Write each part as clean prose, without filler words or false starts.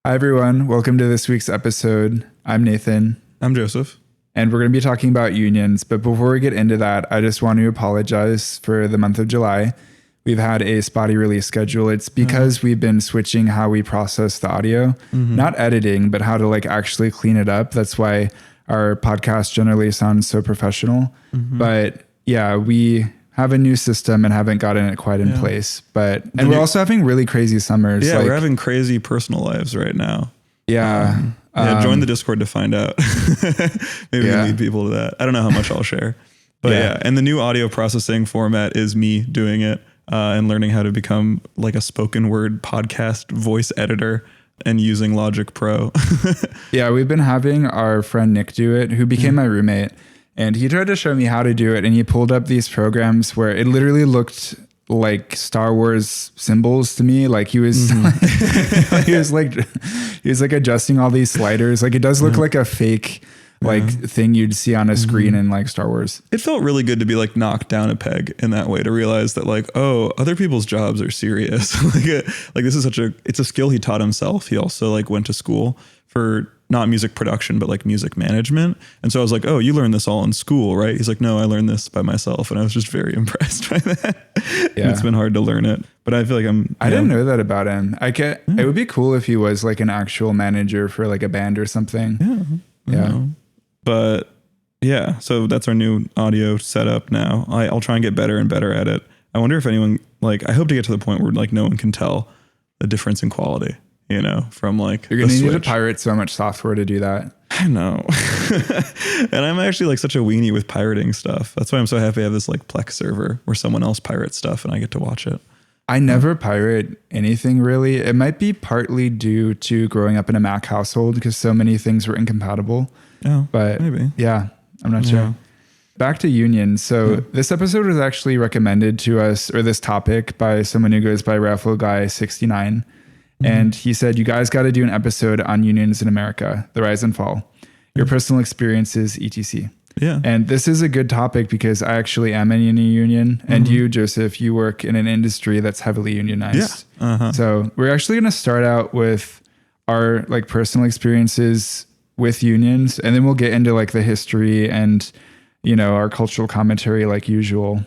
Hi, everyone. Welcome to this week's episode. I'm Nathan. I'm Joseph. And we're going to be talking about unions. But before we get into that, I just want to apologize for the month of July. We've had a spotty release schedule. It's because we've been switching how we process the audio, not editing, but how to actually clean it up. That's why our podcast generally sounds so professional. But yeah, we have a new system and haven't gotten it quite in place. And we're also having really crazy summers. Yeah, we're having crazy personal lives right now. Yeah. Join the Discord to find out. Maybe we lead people to that. I don't know how much I'll share. But and the new audio processing format is me doing it and learning how to become a spoken word podcast voice editor and using Logic Pro. Yeah, we've been having our friend Nick do it, who became my roommate. And he tried to show me how to do it. And he pulled up these programs where it literally looked like Star Wars symbols to me. He was, he was adjusting all these sliders. It does look like a fake thing you'd see on a screen in Star Wars. It felt really good to be knocked down a peg in that way, to realize that other people's jobs are serious. This is it's a skill he taught himself. He also went to school for not music production, but music management. And so I was like, oh, you learned this all in school, right? He's like, no, I learned this by myself. And I was just very impressed by that. Yeah. It's been hard to learn it, but I feel like I didn't know that about him. It would be cool if he was an actual manager for a band or something. Yeah. But yeah, so that's our new audio setup now. I'll try and get better and better at it. I wonder if anyone, I hope to get to the point where no one can tell the difference in quality. From you're going to need to pirate so much software to do that. I know. And I'm actually such a weenie with pirating stuff. That's why I'm so happy I have this Plex server where someone else pirates stuff and I get to watch it. I never pirate anything really. It might be partly due to growing up in a Mac household because so many things were incompatible. Oh, but maybe. Yeah, I'm not sure. Back to unions. So this episode was actually recommended to us, or this topic, by someone who goes by Raffle Guy 69. And he said, you guys got to do an episode on unions in America, the rise and fall, your personal experiences, etc. Yeah. And this is a good topic because I actually am in a union. And you, Joseph, you work in an industry that's heavily unionized. Yeah. So we're actually going to start out with our personal experiences with unions. And then we'll get into the history and, our cultural commentary like usual.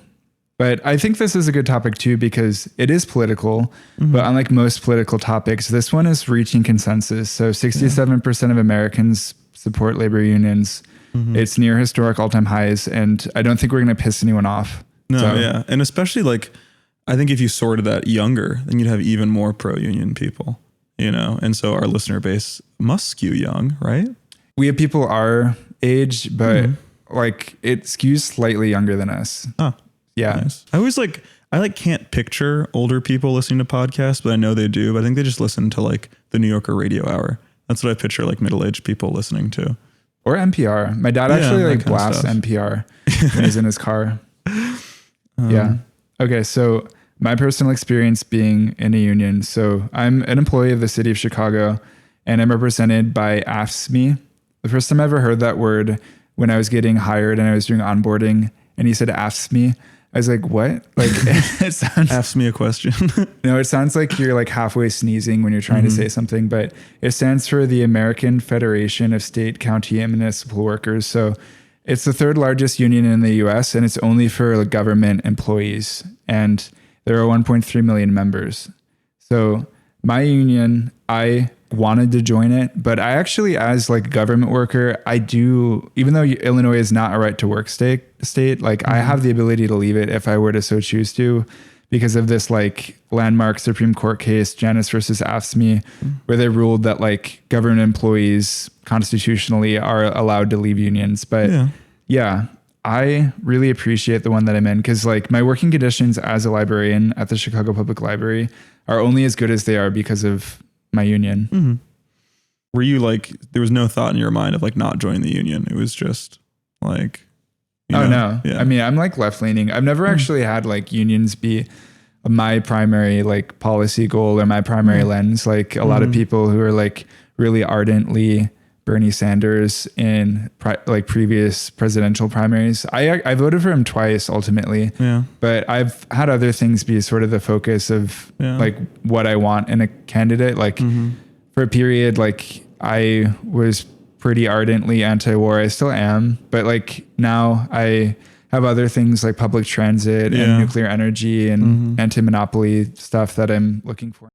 But I think this is a good topic too, because it is political, but unlike most political topics, this one is reaching consensus. So 67% of Americans support labor unions. It's near historic all-time highs. And I don't think we're going to piss anyone off. No, yeah. And especially I think if you sorted that younger, then you'd have even more pro-union people, And so our listener base must skew young, right? We have people our age, but it skews slightly younger than us. Oh. Yeah. Nice. I always I can't picture older people listening to podcasts, but I know they do. But I think they just listen to the New Yorker Radio Hour. That's what I picture middle-aged people listening to. Or NPR. My dad actually blasts NPR when he's in his car. Yeah. Okay. So my personal experience being in a union. So I'm an employee of the city of Chicago and I'm represented by AFSCME. The first time I ever heard that word when I was getting hired and I was doing onboarding and he said AFSCME, I was like, what? It sounds... Ask me a question. No, it sounds like you're halfway sneezing when you're trying to say something, but it stands for the American Federation of State, County, and Municipal Workers. So it's the third largest union in the US and it's only for government employees. And there are 1.3 million members. So my union, I wanted to join it, but I actually, as a government worker, I do, even though Illinois is not a right to work state, I have the ability to leave it if I were to so choose to, because of this landmark Supreme Court case, Janus versus AFSCME, where they ruled that government employees constitutionally are allowed to leave unions. But yeah, I really appreciate the one that I'm in because my working conditions as a librarian at the Chicago Public Library are only as good as they are because of my union. Were you there was no thought in your mind of not joining the union? It was just no. Yeah. I mean, I'm left leaning. I've never actually had unions be my primary policy goal or my primary lens. A lot of people who are really ardently Bernie Sanders in previous presidential primaries. I voted for him twice ultimately, but I've had other things be sort of the focus of what I want in a candidate. for a period, like I was pretty ardently anti-war. I still am, but like now I have other things like public transit and nuclear energy and anti-monopoly stuff that I'm looking for.